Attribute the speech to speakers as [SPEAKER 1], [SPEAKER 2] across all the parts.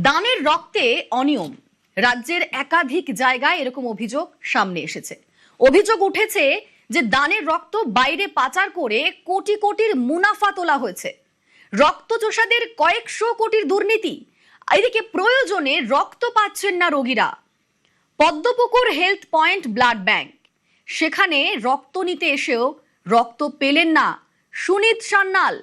[SPEAKER 1] দানের রক্তে অনিয়ম। রাজ্যের একাধিক জায়গায় এরকম অভিযোগ সামনে এসেছে। অভিযোগ উঠেছে যে দানের রক্ত বাইরে পাচার করে কোটি কোটির মুনাফা তোলা হয়েছে। রক্তচোষাদের কয়েকশো কোটির দুর্নীতি। এদিকে প্রয়োজনে রক্ত পাচ্ছেন না রোগীরা। Padmapukur health point blood bank, সেখানে রক্ত নিতে এসেও রক্ত পেলেন না সুনীত সান্যাল।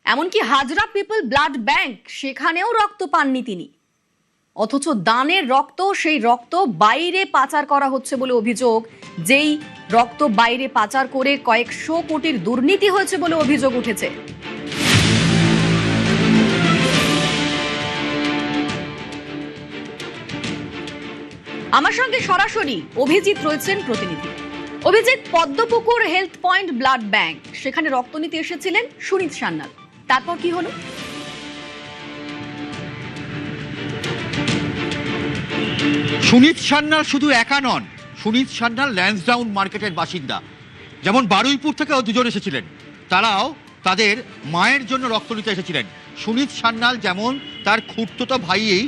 [SPEAKER 1] এমনকি হাজরা পিপল ব্লাড ব্যাংক, সেখানেও রক্ত পাননি তিনি। অথচ দানের রক্ত, সেই রক্ত বাইরে পাচার করা হচ্ছে বলে অভিযোগ। যেই রক্ত বাইরে পাচার করে কয়েকশো কোটির দুর্নীতি হয়েছে বলে অভিযোগ উঠেছে। আমার সঙ্গে সরাসরি অভিজিৎ রয়েছেন প্রতিনিধি। Abhijit, Padmapukur health point blood bank, সেখানে রক্ত নিতে এসেছিলেন সুনীত সান্যাল, তারপর কি হলো?
[SPEAKER 2] সুনীত সান্যাল শুধু একা নন, সুনীত সান্যাল ল্যান্সডাউন মার্কেটের বাসিন্দা। যেমন বারুইপুর থেকেও দুজন এসেছিলেন, তারাও তাদের মায়ের জন্য রক্ত নিতে এসেছিলেন। সুনীত সান্যাল যেমন তার খুড়তুতো ভাইয়েই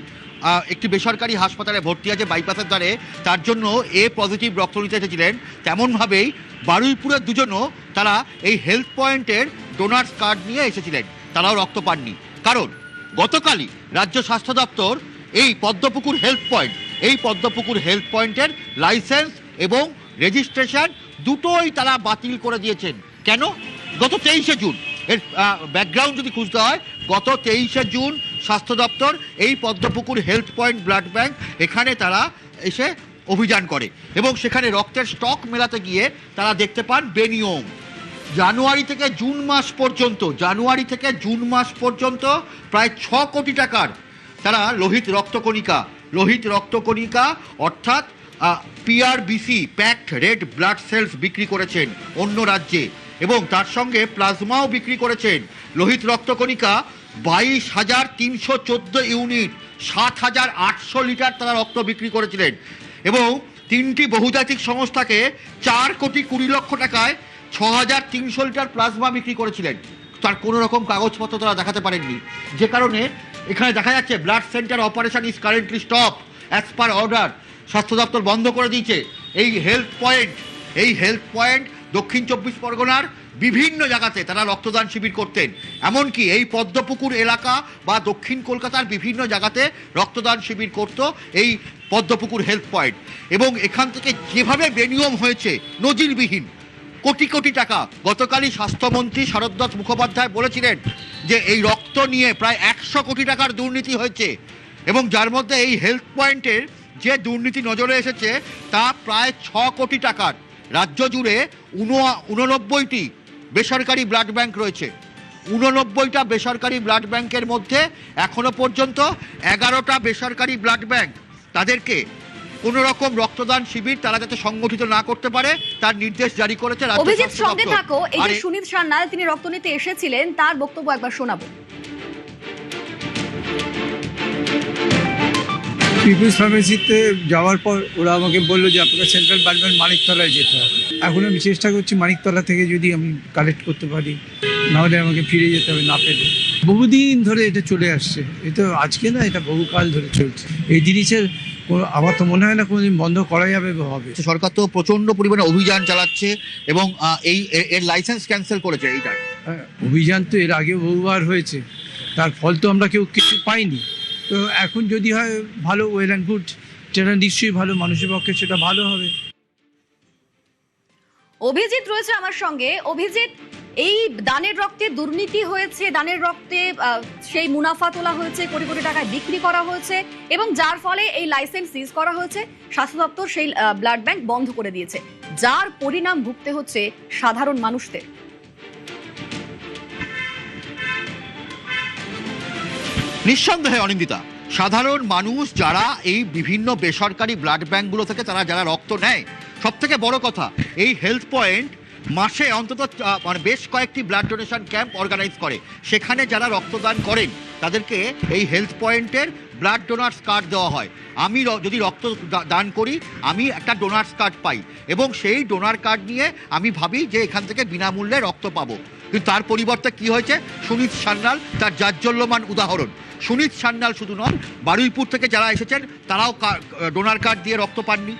[SPEAKER 2] একটি বেসরকারি হাসপাতালে ভর্তি আছে বাইপাসের ধারে, তার জন্য এ পজিটিভ রক্ত নিতে এসেছিলেন, তেমনভাবেই বারুইপুরের দুজনও তারা এই হেলথ পয়েন্টের ডোনার্স কার্ড নিয়ে এসেছিলেন, তারাও রক্ত পাননি। কারণ গতকালই রাজ্য স্বাস্থ্য দপ্তর এই পদ্মপুকুর হেলথ পয়েন্ট, এই পদ্মপুকুর হেলথ পয়েন্টের লাইসেন্স এবং রেজিস্ট্রেশন দুটোই তারা বাতিল করে দিয়েছেন। কেন? গত 23শে জুন, এর ব্যাকগ্রাউন্ড যদি খুঁজতে হয়, গত 23শে জুন স্বাস্থ্য দপ্তর এই Padmapukur health point blood bank, এখানে তারা এসে অভিযান করে এবং সেখানে রক্তের স্টক মেলাতে গিয়ে তারা দেখতে পান বেনিয়ম। জানুয়ারি থেকে জুন মাস পর্যন্ত প্রায় 6 কোটি টাকার তারা লোহিত রক্তকণিকা অর্থাৎ PRBC packed red blood cells বিক্রি করেছেন অন্য রাজ্যে, এবং তার সঙ্গে প্লাজমাও বিক্রি করেছেন। লোহিত রক্তকণিকা 22,314 ইউনিট, 7,800 লিটার তারা রক্ত বিক্রি করেছিলেন, এবং 3টি বহুজাতিক সংস্থাকে 4 কোটি 20 লক্ষ টাকায় 6,300 লিটার প্লাজমা বিক্রি করেছিলেন। তার কোনো রকম কাগজপত্র তারা দেখাতে পারেননি, যে কারণে এখানে দেখা যাচ্ছে blood centre operation is currently stop as per order. স্বাস্থ্য দপ্তর বন্ধ করে দিয়েছে এই হেলথ পয়েন্ট। দক্ষিণ 24 পরগনার বিভিন্ন জায়গাতে তারা রক্তদান শিবির করতেন, এমনকি এই পদ্মপুকুর এলাকা বা দক্ষিণ কলকাতার বিভিন্ন জায়গাতে রক্তদান শিবির করত এই পদ্মপুকুর হেলথ পয়েন্ট। এবং এখান থেকে যেভাবে বেনিয়ম হয়েছে নজিরবিহীন, কোটি কোটি টাকা। গতকালই স্বাস্থ্যমন্ত্রী শারদদাস মুখোপাধ্যায় বলেছিলেন যে এই রক্ত নিয়ে প্রায় 100 কোটি টাকার দুর্নীতি হয়েছে, এবং যার মধ্যে এই হেলথ পয়েন্টের যে দুর্নীতি নজরে এসেছে তা প্রায় 6 কোটি টাকার। রাজ্য জুড়ে 89টি বেসরকারি ব্লাড ব্যাংক রয়েছে। 89টা বেসরকারি ব্লাড ব্যাংকের মধ্যে এখনো পর্যন্ত 11টা বেসরকারি ব্লাড ব্যাংক তাদেরকে কোনো রকম রক্তদান শিবির তারা যাতে সংগঠিত না করতে পারে তার নির্দেশ জারি করেছে রাজ্য স্বাস্থ্য দপ্তর।
[SPEAKER 1] অভিজিৎ, সঙ্গে থাকো। এই যে সুনীত সান্যাল, তিনি রক্ত নিতে এসেছিলেন, তার বক্তব্য একবার শোনাবো।
[SPEAKER 3] পিপুলস ফার্মেসিতে যাওয়ার পর ওরা আমাকে বললো যে আপনাকে সেন্ট্রাল ব্লাড মানিকতলায় যেতে হবে। এখন আমি চেষ্টা করছি মানিকতলা থেকে যদি আমি কালেক্ট করতে পারি, নাহলে আমাকে ফিরে যেতে হবে না পেলে। বহুদিন ধরে এটা চলে আসছে, এটা আজকে না, এটা বহুকাল ধরে চলছে। এই জিনিসের আমার তো মনে হয় না কোনোদিন বন্ধ করা যাবে বা হবে।
[SPEAKER 2] সরকার তো প্রচন্ড পরিমাণে অভিযান চালাচ্ছে এবং এর লাইসেন্স ক্যান্সেল করেছে। এইটা
[SPEAKER 3] অভিযান তো এর আগে বহুবার হয়েছে, তার ফল তো আমরা কেউ কিছু পাইনি। তো এখন যদি হয় ভালো, ওয়েল অ্যান্ড গুড, সেটা নিশ্চয়ই ভালো, মানুষের পক্ষে সেটা ভালো হবে।
[SPEAKER 1] অভিজিৎ রয়েছে আমার সঙ্গে। অভিজিৎ, এই দানের রক্তে দুর্নীতি হয়েছে, দানের রক্তে সেই মুনাফা তোলা হয়েছে, কোটি কোটি টাকায় বিক্রি করা হয়েছে, এবং যার ফলে এই লাইসেন্স সিজ করা হয়েছে। স্বাস্থ্য দপ্তর সেই ব্লাড ব্যাংক বন্ধ করে দিয়েছে, যার পরিণাম ভুগতে হচ্ছে সাধারণ মানুষদের।
[SPEAKER 2] নিঃসন্দেহে অনিন্দিতা, সাধারণ মানুষ যারা এই বিভিন্ন বেসরকারি ব্লাড ব্যাংকগুলো থেকে যারা রক্ত নেয়, সব থেকে বড় কথা এই হেলথ পয়েন্ট মাসে অন্তত বেশ কয়েকটি ব্লাড ডোনেশন ক্যাম্প অর্গানাইজ করে। সেখানে যারা রক্তদান করেন তাদেরকে এই হেলথ পয়েন্টের ব্লাড ডোনার্স কার্ড দেওয়া হয়। আমি যদি রক্ত দান করি, আমি একটা ডোনার্স কার্ড পাই, এবং সেই ডোনার কার্ড নিয়ে আমি ভাবি যে এখান থেকে বিনামূল্যে রক্ত পাবো। কিন্তু তার পরিবর্তে কি হয়েছে? সুনীত সান্যাল তার জাজ্জল্যমান উদাহরণ। সুনীত সান্যাল শুধু নন, বারুইপুর থেকে যারা এসেছেন তারাও ডোনার কার্ড দিয়ে রক্ত পাননি।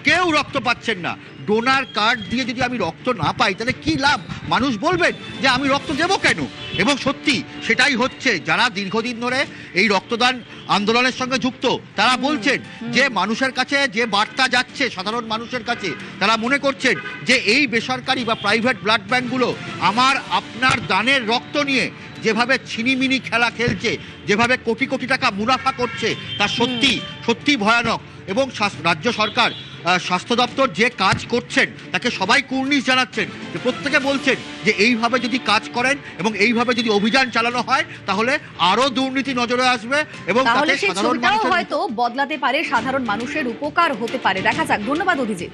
[SPEAKER 2] কেউ রক্ত পাচ্ছেন না। ডোনার কার্ড দিয়ে যদি আমি রক্ত না পাই তাহলে কি লাভ? মানুষ বলবেন যে আমি রক্ত দেবো কেন? এবং সত্যি সেটাই হচ্ছে। যারা দীর্ঘদিন ধরে এই রক্তদান আন্দোলনের সঙ্গে যুক্ত তারা বলছেন যে মানুষের কাছে যে বার্তা যাচ্ছে, সাধারণ মানুষের কাছে, তারা মনে করছেন যে এই বেসরকারি বা প্রাইভেট ব্লাড ব্যাঙ্কগুলো আমার আপনার দানের রক্ত নিয়ে যেভাবে ছিনিমিনি খেলা খেলছে, যেভাবে কোটি কোটি টাকা মুনাফা করছে, তা সত্যি ভয়ানক। এবং রাজ্য সরকার, স্বাস্থ্য দপ্তর যে কাজ করছেন তাকে সবাই কুর্নিশ জানাচ্ছেন, যে প্রত্যেকে বলছেন যে এইভাবে যদি কাজ করেন এবং এইভাবে যদি অভিযান চালানো হয় তাহলে আরো দুর্নীতি নজরে আসবে এবং
[SPEAKER 1] তাহলে সেই
[SPEAKER 2] সাধারণ
[SPEAKER 1] ছবিটাও
[SPEAKER 2] মানুষের
[SPEAKER 1] হয়তো বদলাতে পারে, সাধারণ মানুষের উপকার হতে পারে। দেখা যাক। ধন্যবাদ অভিজিৎ।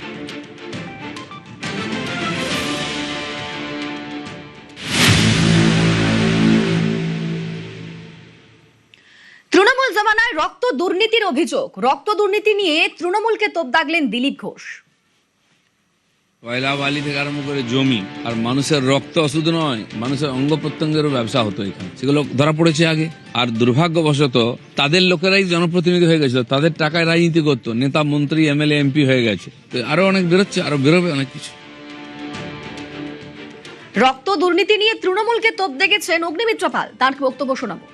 [SPEAKER 1] তৃণমূল জমানায় রক্ত দুর্নীতির অভিযোগ, রক্ত দুর্নীতি নিয়ে তৃণমূলকে তোপ দাগলেন দিলীপ ঘোষ।
[SPEAKER 4] কয়লা বালি থেকে আরম্ভ করে জমি আর মানুষের রক্ত শুধু নয়, মানুষের অঙ্গ প্রত্যঙ্গেরও ব্যবসা হতো এখানে, সেগুলো ধরা পড়েছে আগে। আর দুর্ভাগ্যবশত তাদের লোকেরাই জনপ্রতিনিধি হয়ে গেছিল, তাদের টাকায় রাজনীতি করতো, নেতা মন্ত্রী এমএলএ এমপি হয়ে গেছে। তো আরো অনেক বেরোচ্ছে, আরো বেরোবে অনেক কিছু।
[SPEAKER 1] রক্ত দুর্নীতি নিয়ে তৃণমূলকে তোপ দেখেছেন অগ্নিমিত্র পাল, তার বক্তব্য শোনাবো।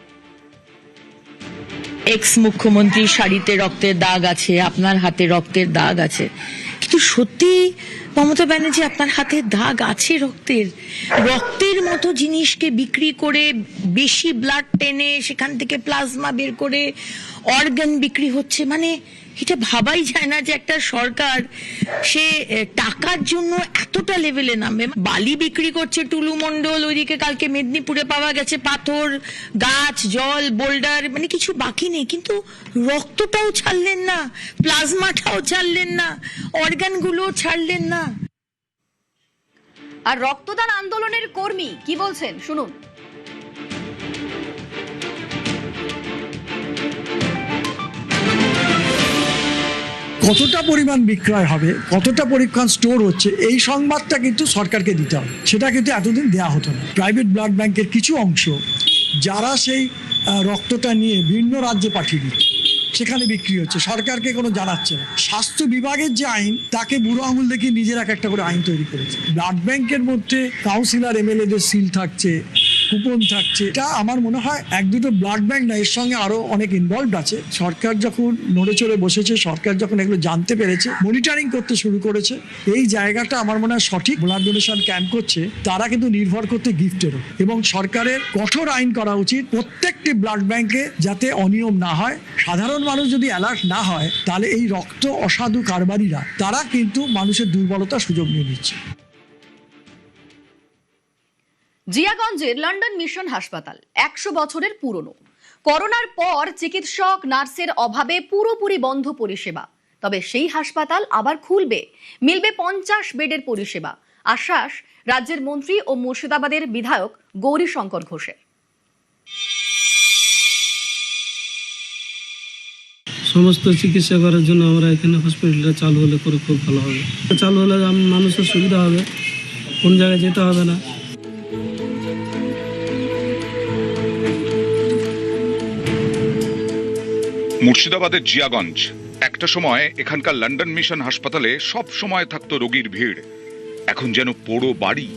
[SPEAKER 5] এক্স মুখ্যমন্ত্রীর শাড়িতে রক্তের দাগ আছে, আপনার হাতে রক্তের দাগ আছে, কিন্তু সত্যি মমতা ব্যানার্জি আপনার হাতে দাগ আছে রক্তের মতো জিনিসকে বিক্রি করে বেশি ব্লাড টেনে সেখান থেকে প্লাজমা বের করে অর্গান বিক্রি হচ্ছে। মানে এটা ভাবাই যায় না যে একটা সরকার সে টাকার জন্য এতটা লেভেলে নামবে। বালি বিক্রি করছে টুলু মণ্ডল, ওইদিকে কালকে মেদিনীপুরে পাওয়া গেছে পাথর, গাছ, জল, বোল্ডার, মানে কিছু বাকি নেই। কিন্তু রক্তটাও ছাড়লেন না, প্লাজমাটাও ছাড়লেন না, অর্গানগুলোও ছাড়লেন না।
[SPEAKER 1] আর রক্তদান আন্দোলনের কর্মী কি বলছেন শুনুন।
[SPEAKER 6] কতটা পরিমাণ বিক্রয় হবে, কতটা পরিমাণ স্টোর হচ্ছে, এই সংবাদটা কিন্তু সরকারকে দিতে হবে। সেটা কিন্তু এতদিন দেয়া হতো না। প্রাইভেট ব্লাড ব্যাংকের কিছু অংশ যারা সেই রক্তটা নিয়ে ভিন্ন রাজ্যে পাঠিয়ে দিচ্ছে, সেখানে বিক্রি হচ্ছে, সরকারকে কোনো জানাচ্ছে না। স্বাস্থ্য বিভাগের যে আইন, তাকে বুড়ো আঙুল দেখিয়ে নিজের একটা করে আইন তৈরি করেছে। ব্লাড ব্যাংকের মধ্যে কাউন্সিলর এমএলএদের সিল থাকছে, কুপন থাকছে। এটা আমার মনে হয় এক দুটো ব্লাড ব্যাংক না, এর সঙ্গে আরো অনেক ইনভলভড আছে। সরকার যখন নড়ে চড়ে বসেছে, সরকার যখন এগুলো জানতে পেরেছে, মনিটরিং করতে শুরু করেছে, এই জায়গাটা আমার মনে হয় সঠিক। ব্লাড ডোনেশন ক্যাম্প করছে, তারা কিন্তু নির্ভর করতে গিফটেরও। এবং সরকারের কঠোর আইন করা উচিত প্রত্যেকটি ব্লাড ব্যাংকে, যাতে অনিয়ম না হয়। সাধারণ মানুষ যদি অ্যালার্ট না হয়, তাহলে এই রক্ত অসাধু কারবারিরা তারা কিন্তু মানুষের দুর্বলতার সুযোগ নিয়ে নিচ্ছে।
[SPEAKER 1] জিয়াগঞ্জের লন্ডন মিশন হাসপাতাল 100 বছরের পুরনো। করোনার পর চিকিৎসক নার্সের অভাবে পুরোপুরি বন্ধ পরিষেবা। তবে সেই হাসপাতাল আবার খুলবে, মিলবে 50 বেডের পরিষেবা। আশ্বাস রাজ্যের মন্ত্রী ও মুর্শিদাবাদের বিধায়ক গৌরীশঙ্কর ঘোষের।
[SPEAKER 7] সমস্ত চিকিৎসা করার জন্য আমরা এখানে হসপিটালটা চালু হলে করে খুব ভালো হবে। চালু হলে মানুষের সুবিধা হবে, কোন জায়গায় যেতে হবে না।
[SPEAKER 8] মুর্শিদাবাদের জিয়াগঞ্জ, একটা সময় এখানকার লন্ডন মিশন হাসপাতালে সব সময় থাকতো রোগীর ভিড়, এখন যেন পোড়ো বাড়ি।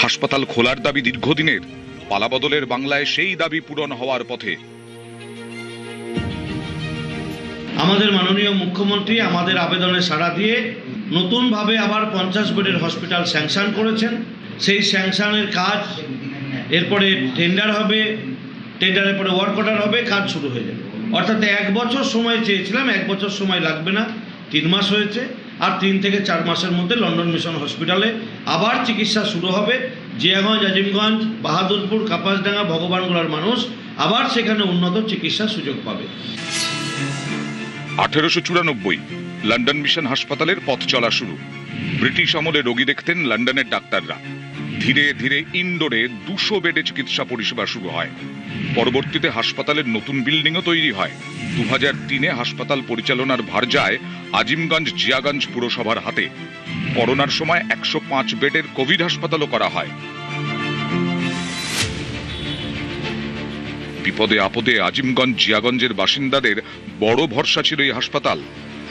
[SPEAKER 8] হাসপাতাল খোলার দাবি দীর্ঘদিনের, পালাবদলের বাংলায় সেই দাবি পূরণ হওয়ার পথে।
[SPEAKER 9] আমাদের মাননীয় মুখ্যমন্ত্রী আমাদের আবেদনে সাড়া দিয়ে নতুনভাবে আবার 50 বেডের হসপিটাল স্যাংশন করেছেন। সেই স্যাংশনের কাজ এরপরে টেন্ডার হবে, টেন্ডারের পরে ওয়ার্ক অর্ডার হবে, কাজ শুরু হয়ে যাবে। অর্থাৎ 1 বছর সময় চেয়েছিলাম, 1 বছর সময় লাগবে না, 3 মাস হয়েছে। আর 3 থেকে 4 মাসের মধ্যে লন্ডন মিশন হসপিটালে আবার চিকিৎসা শুরু হবে। জিয়াগঞ্জ, আজিমগঞ্জ, বাহাদুরপুর, কাপাসডাঙ্গা, ভগবানগোলার মানুষ আবার সেখানে উন্নত চিকিৎসার সুযোগ পাবে।
[SPEAKER 8] 1894 লন্ডন মিশন হাসপাতালের পথ চলা শুরু। ব্রিটিশ আমলে রোগী দেখতেন লন্ডনের ডাক্তাররা। ধীরে ধীরে ইনডোরে 200 বেডে চিকিৎসা পরিষেবা শুরু হয়। পরবর্তীতে হাসপাতালের নতুন বিল্ডিংও তৈরি হয়। 2003-এ হাসপাতাল পরিচালনার ভার যায় আজিমগঞ্জ জিয়াগঞ্জ পুরসভার হাতে। করোনার সময় 105 বেডের কোভিড হাসপাতালও করা হয়। বিপদে আপদে আজিমগঞ্জ জিয়াগঞ্জের বাসিন্দাদের বড় ভরসা ছিল এই হাসপাতাল।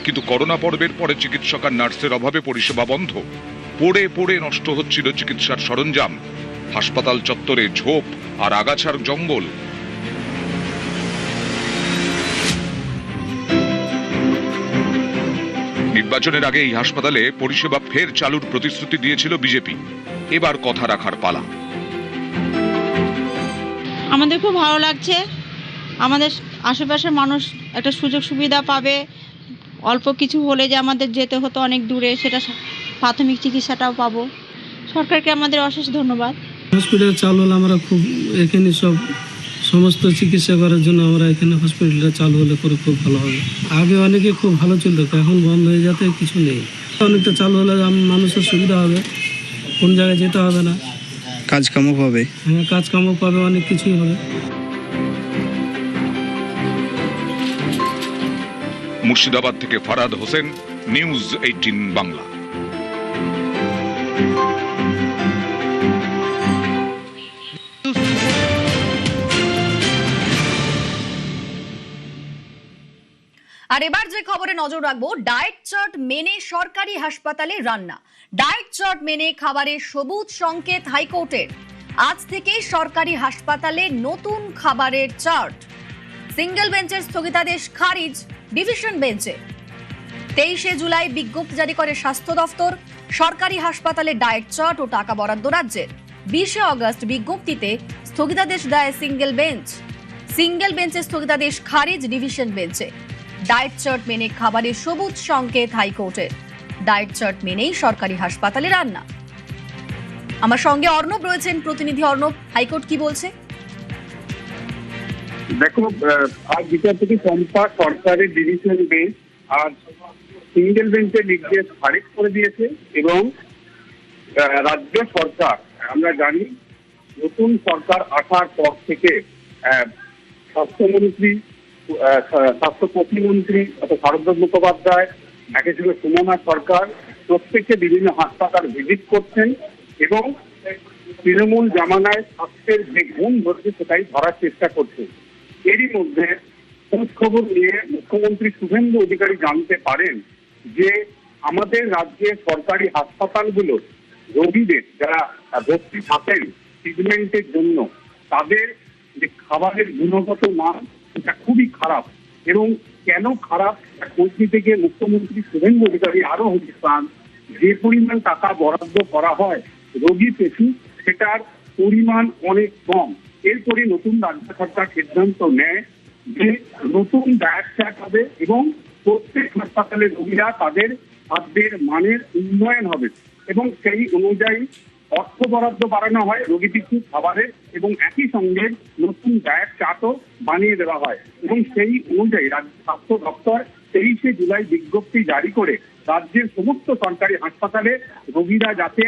[SPEAKER 8] কিন্তু করোনা পর্বের পরে চিকিৎসক আর নার্সের অভাবে পরিষেবা বন্ধ। পড়ে পড়ে নষ্ট হচ্ছিল চিকিৎসার সরঞ্জাম। হাসপাতাল চত্বরে ঝোপ আর আগাছার জঙ্গল। নির্বাচনের আগে এই হাসপাতালে পরিষেবা ফের চালুর প্রতিশ্রুতি দিয়েছিল বিজেপি। এবার কথা রাখার পালা।
[SPEAKER 10] আমাদের খুব ভালো লাগছে। আমাদের আশেপাশের মানুষ একটা সুযোগ সুবিধা পাবে। অল্প কিছু হলে যে আমাদের যেতে হতো অনেক দূরে, সেটা প্রাথমিক চিকিৎসাটাও পাবো। সরকারকে আমাদের অশেষ ধন্যবাদ।
[SPEAKER 7] হসপিটাল চালু হলে আমরা খুব এখানে সমস্ত চিকিৎসা করার জন্য আমরা এখানে হসপিটালটা চালু হলে করে খুব ভালো হবে। আগে অনেকে খুব ভালো চলতো, এখন বন্ধ হয়ে যাতে কিছু নেই। অনেকটা চালু হলে মানুষের সুবিধা হবে, কোন জায়গায় যেতে হবে না,
[SPEAKER 3] কাজকামও পাবে।
[SPEAKER 7] হ্যাঁ, কাজকামও পাবে, অনেক কিছুই হবে।
[SPEAKER 8] মুর্শিদাবাদ থেকে ফারাদ হোসেন, নিউজ 18 বাংলা।
[SPEAKER 1] আর এবার যে খবরে নজর রাখবো, ডায়েট চার্ট মেনে সরকারি হাসপাতালে রান্না। ডায়েট চার্ট মেনে খাবারের সবুজ সংকেত হাইকোর্টের। আজ থেকে সরকারি হাসপাতালে নতুন খাবারের চার্ট। সিঙ্গেল বেঞ্চের স্থগিতাদেশ খারিজ ডিভিশন বেঞ্চে। 23শে জুলাই বিজ্ঞপ্তি জারি করে স্বাস্থ্য দফতর। সরকারি হাসপাতালে ডায়েট চার্ট ও টাকা বরাদ্দ রাজ্যের। 20শে অগস্ট বিজ্ঞপ্তিতে স্থগিতাদেশ দেয় সিঙ্গেল বেঞ্চ। সিঙ্গেল বেঞ্চের স্থগিতাদেশ খারিজ ডিভিশন বেঞ্চে। ডায়েট চার্ট মেনে খাবারের সবুজ সংকেত হাইকোর্টের। ডায়েট চার্ট মেনেই সরকারি হাসপাতালে রান্না। আমার সঙ্গে অর্ণব রয়েছেন, প্রতিনিধি অর্ণব, হাইকোর্ট কি বলছে?
[SPEAKER 11] দেখো, আজ বিচারপতি পম্পা সরকারের ডিভিশন বেঞ্চ আজ সিঙ্গেল বেঞ্চের নির্দেশ খারিজ করে দিয়েছে এবং রাজ্য সরকার, আমরা জানি নতুন সরকার আসার পর থেকে স্বাস্থ্যমন্ত্রী, স্বাস্থ্য প্রতিমন্ত্রী অর্থাৎ শারদা মুখোপাধ্যায়, একই সঙ্গে সুমনা সরকার প্রত্যেকে বিভিন্ন হাসপাতাল ভিজিট করছেন এবং তৃণমূল জামানায় স্বাস্থ্যের যে গুণ ধরছে সেটাই ধরার চেষ্টা করছে। এরই মধ্যে খোঁজ খবর নিয়ে মুখ্যমন্ত্রী শুভেন্দু অধিকারী জানতে পারেন যে আমাদের রাজ্যের সরকারি হাসপাতালগুলো রোগীদের যারা ভর্তি থাকেন ট্রিটমেন্টের জন্য তাদের যে খাবারের গুণগত মান সেটা খুবই খারাপ। এবং কেন খারাপ খোঁজ নিতে গিয়ে মুখ্যমন্ত্রী শুভেন্দু অধিকারী আরো হুঁশ পান, যে পরিমাণ টাকা বরাদ্দ করা হয় রোগী পেছু সেটার পরিমাণ অনেক কম। এরপরে নতুন রাজ্য সরকার সিদ্ধান্ত নেয় যে নতুন ডায়েট চার্ট হবে এবং প্রত্যেক হাসপাতালের রোগীরা তাদের খাদ্যের মানের উন্নয়ন হবে এবং সেই অনুযায়ী অর্থ বরাদ্দ বাড়ানো হয় রোগী পিছু খাবারের এবং একই সঙ্গে নতুন ডায়েট চার্টও বানিয়ে দেওয়া হয় এবং সেই অনুযায়ী রাজ্য স্বাস্থ্য দপ্তর 23শে জুলাই বিজ্ঞপ্তি জারি করে রাজ্যের সমস্ত সরকারি হাসপাতালে রোগীরা যাতে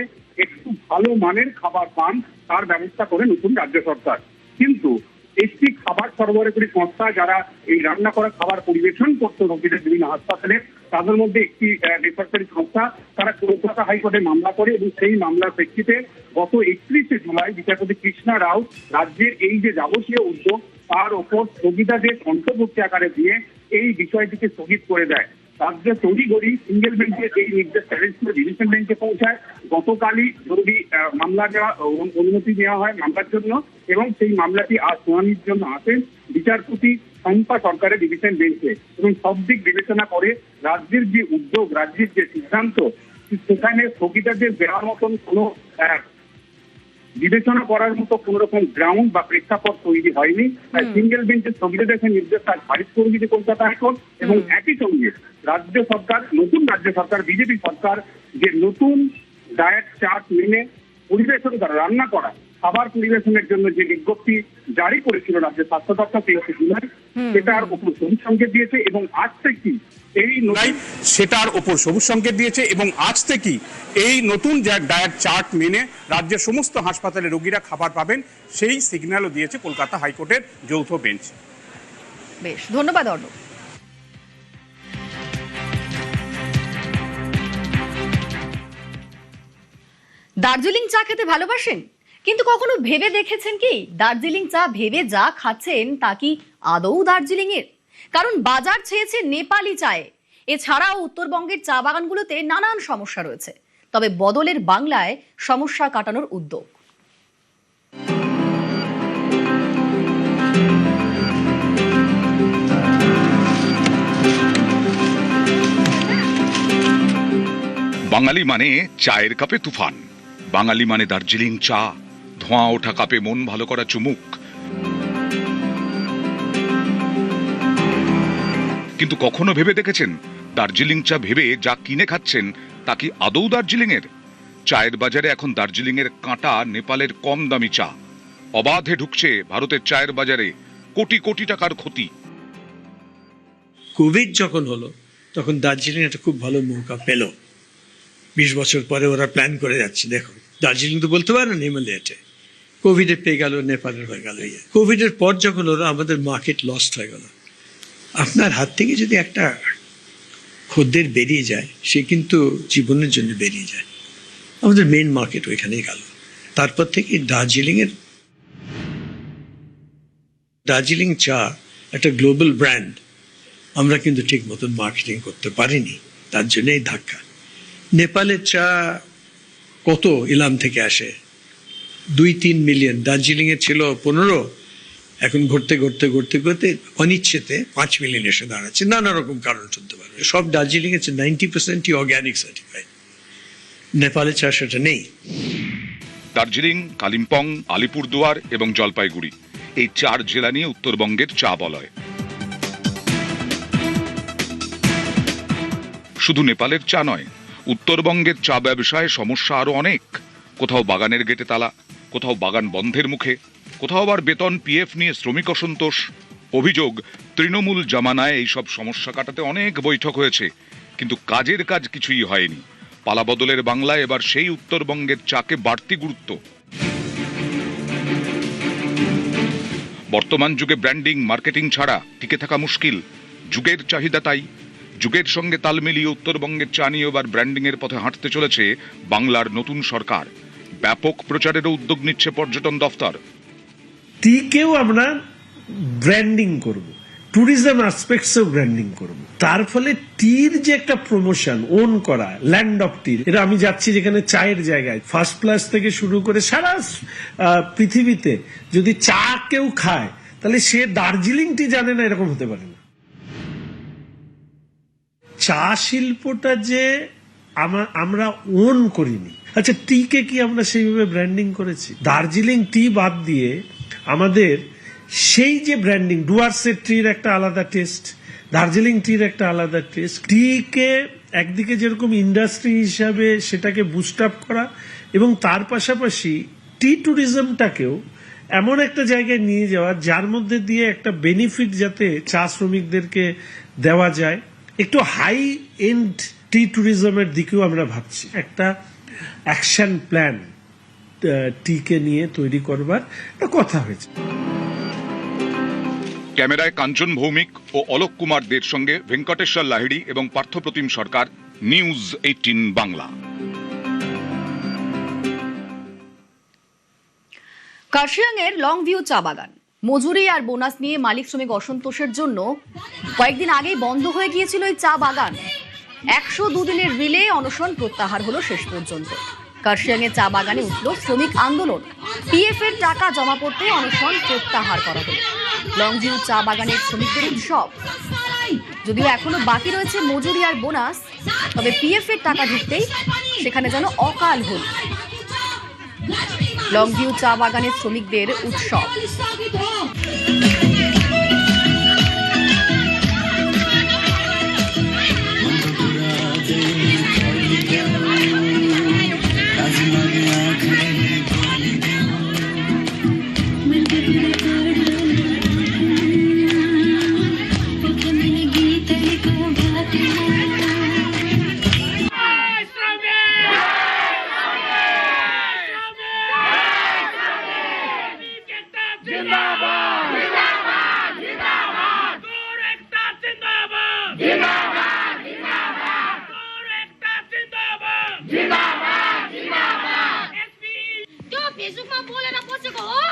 [SPEAKER 11] একটু ভালো মানের খাবার পান তার ব্যবস্থা করে নতুন রাজ্য সরকার। কিন্তু একটি খাবার সরবরাহকারী সংস্থা যারা এই রান্না করা খাবার পরিবেশন করতো রোগীদের বিভিন্ন হাসপাতালে, তাদের মধ্যে একটি বেসরকারি সংস্থা তারা কলকাতা হাইকোর্টে মামলা করে এবং সেই মামলার প্রেক্ষিতে গত 31শে জুলাই বিচারপতি কৃষ্ণা রাও রাজ্যের এই যে যাবতীয় উদ্যোগ তার ওপর স্থগিতাদেশ অন্তর্বর্তী আকারে দিয়ে এই বিষয়টিকে স্থগিত করে দেয়। রাজ্য তড়িঘড়ি সিঙ্গেল বেঞ্চের এই নির্দেশ চ্যালেঞ্জ করে ডিভিশন বেঞ্চে পৌঁছায়। গতকালই জরুরি মামলা নেওয়া অনুমতি নেওয়া হয় মামলার জন্য এবং সেই মামলাটি আজ শুনানির জন্য আসেন বিচারপতি পম্পা সরকারের ডিভিশন বেঞ্চে এবং সব দিক বিবেচনা করে রাজ্যের যে উদ্যোগ, রাজ্যের যে সিদ্ধান্ত, সেখানে স্থগিতাদেশ দেওয়ার মতন কোনো বিবেচনা করার মতো কোন রকম গ্রাউন্ড বা প্রেক্ষাপট তৈরি হয়নি। সিঙ্গেল বেঞ্চের স্থগিতাদেশের নির্দেশ তার খারিজ করে দিয়েছে কলকাতা হাইকোর্ট এবং একই সঙ্গে রাজ্য সরকার, নতুন রাজ্য সরকার বিজেপি সরকার যে নতুন ডায়েট চার্ট মেনে পরিবেশন করা, রান্না করা খাবার পরিবেশনের জন্য যে বিজ্ঞপ্তি জারি করেছিল রাজ্যের স্বাস্থ্য দপ্তর ৩০ জুলাই, সেটার উপর সবুজ সংকেত দিয়েছে এবং আজ থেকে এই
[SPEAKER 12] সেটার ওপর সবুজ সংকেত দিয়েছে এবং আজ থেকেই এই নতুন ডায়েট চার্ট মেনে রাজ্যের সমস্ত হাসপাতালে রোগীরা খাবার পাবেন, সেই সিগন্যালও দিয়েছে কলকাতা হাইকোর্টের যৌথ বেঞ্চ।
[SPEAKER 1] বেশ, ধন্যবাদ অর্ণব। দার্জিলিং চা খেতে ভালোবাসেন, কিন্তু কখনো ভেবে দেখেছেন কি দার্জিলিং চা ভেবে যা খাচ্ছেন তা কি আদৌ দার্জিলিং এর? কারণ বাজার ছেয়েছে নেপালি চায়ে। এছাড়াও উত্তরবঙ্গের চা বাগানগুলোতে নানান সমস্যা রয়েছে, তবে বদলের বাংলায় সমস্যা কাটানোর উদ্যোগ।
[SPEAKER 8] বাঙালি মানে চায়ের কাপে তুফান, বাঙালি মানে দার্জিলিং চা, ধোঁয়া ওঠা কাপে মন ভালো করা চুমুক। কিন্তু কখনো ভেবে দেখেছেন দার্জিলিং চা ভেবে যা কিনে খাচ্ছেন তা কি আদৌ দার্জিলিং এর? চায়ের বাজারে এখন দার্জিলিং এর কাঁটা নেপালের কম দামি চা। অবাধে ঢুকছে ভারতের চায়ের বাজারে কোটি কোটি টাকার ক্ষতি।
[SPEAKER 6] কোভিড যখন হলো তখন দার্জিলিং একটা খুব ভালো মৌকা পেল। 20 বছর পরে ওরা প্ল্যান করে যাচ্ছে, দেখো দার্জিলিং তো বলতে পারে না হিমালয়াতে, কোভিডে পেয়ে গেল, নেপালের হয়ে গেল। কোভিডের পর যখন ওরা আমাদের মার্কেট লস্ট হয়ে গেল। আপনার হাত থেকে যদি একটা খদ্দের বেরিয়ে যায়, সে কিন্তু জীবনের জন্য বেরিয়ে যায়। আমাদের মেন মার্কেট ওইখানেই গেল। তারপর থেকে দার্জিলিং চা একটা গ্লোবাল ব্র্যান্ড, আমরা কিন্তু ঠিক মতন মার্কেটিং করতে পারিনি, তার জন্য এই ধাক্কা। নেপালের চা কত ইলাম থেকে আসে, 2-3 মিলিয়ন, দার্জিলিং এর ছিল 15, এখন ঘুরতে ঘুরতে ঘুরতে ঘুরতে অনিচ্ছেতে 5 মিলিয়ন এসে দাঁড়াচ্ছে। নানা রকম কারণ চলতে পারবে। সব দার্জিলিং এর 90% অর্গ্যানিক সার্টিফাইড, নেপালের চা সেটা নেই।
[SPEAKER 8] দার্জিলিং, কালিম্পং, আলিপুরদুয়ার এবং জলপাইগুড়ি, এই 4 জেলা নিয়ে উত্তরবঙ্গের চা বলয়। শুধু নেপালের চা নয়, উত্তরবঙ্গের চা ব্যবসায় সমস্যা আরো অনেক। কোথাও বাগানের গেটে তালা, কোথাও বাগান বন্ধের মুখে, কোথাও আবার বেতন পিএফ নিয়ে শ্রমিক অসন্তোষ। অভিযোগ, তৃণমূল জামানায় এইসব সমস্যা কাটাতে অনেক বৈঠক হয়েছে, কিন্তু কাজের কাজ কিছুই হয়নি। পালাবদলের বাংলায় এবার সেই উত্তরবঙ্গের চাকে বাড়তি গুরুত্ব। বর্তমান যুগে ব্র্যান্ডিং, মার্কেটিং ছাড়া টিকে থাকা মুশকিল। যুগের চাহিদা তাই। যুগের সঙ্গে তাল মিলিয়ে উত্তরবঙ্গের চা নিয়ে এবার ব্র্যান্ডিং এর পথে হাঁটতে চলেছে বাংলার নতুন সরকার। ব্যাপক প্রচারেরও উদ্যোগ নিচ্ছে পর্যটন দফতর।
[SPEAKER 13] টিকেও আমরা ব্র্যান্ডিং করব, ট্যুরিজম অ্যাসপেক্টসেও ব্র্যান্ডিং করব। তার ফলে টির যে একটা প্রমোশন, ওন করা, ল্যান্ড অফ টি, এটা আমি যাচ্ছি যেখানে চায়ের জায়গায় ফার্স্ট ক্লাস থেকে শুরু করে সারা পৃথিবীতে যদি চা কেউ খায়, তাহলে সে দার্জিলিং টি জানে না, এরকম হতে পারে না। চা শিল্পটা যে আমরা ওন করিনি। আচ্ছা, টিকে কি আমরা সেইভাবে ব্র্যান্ডিং করেছি? দার্জিলিং টি বাদ দিয়ে আমাদের সেই যে ব্র্যান্ডিং, ডুয়ার্সের টির একটা আলাদা টেস্ট, দার্জিলিং টির একটা আলাদা টেস্ট। টিকে একদিকে যেরকম ইন্ডাস্ট্রি হিসাবে সেটাকে বুস্ট আপ করা, এবং তার পাশাপাশি টি ট্যুরিজমটাকেও এমন একটা জায়গায় নিয়ে যাওয়া যার মধ্যে দিয়ে একটা বেনিফিট যাতে চা শ্রমিকদেরকে দেওয়া যায়। একটু হাই এন্ড টি ট্যুরিজমের দিকেও আমরা ভাবছি। একটা অ্যাকশন প্ল্যান টিকে নিয়ে তৈরি করবার একটা কথা হয়েছে।
[SPEAKER 8] ক্যামেরায় কাঞ্চন ভৌমিক ও অলোক কুমার দের সঙ্গে ভেঙ্কটেশ্বর লাহিড়ী এবং পার্থপ্রতিম সরকার, নিউজ 18 বাংলা।
[SPEAKER 1] কার্শিয়াং এর লং ভিউ চা বাগান মজুরি আর বোনাস নিয়ে মালিক শ্রমিক অসন্তোষের জন্য কয়েকদিন আগেই বন্ধ হয়ে গিয়েছিল এই চা বাগান। 102 দিনের রিলে অনশন প্রত্যাহার হলো শেষ পর্যন্ত। কার্শিয়াং এর চা বাগানে উঠল শ্রমিক আন্দোলন। পিএফ এর টাকা জমা পড়তে অনশন প্রত্যাহার করা হলো। লং ভিউ চা বাগানের শ্রমিকদের উৎসব। যদিও এখনো বাকি রয়েছে মজুরি আর বোনাস, তবে পিএফ এর টাকা ঢুকতেই সেখানে যেন অকাল হল। লং ভিউ চা বাগানের শ্রমিকদের উৎসব।
[SPEAKER 14] Facebook mah boleh nak post ko.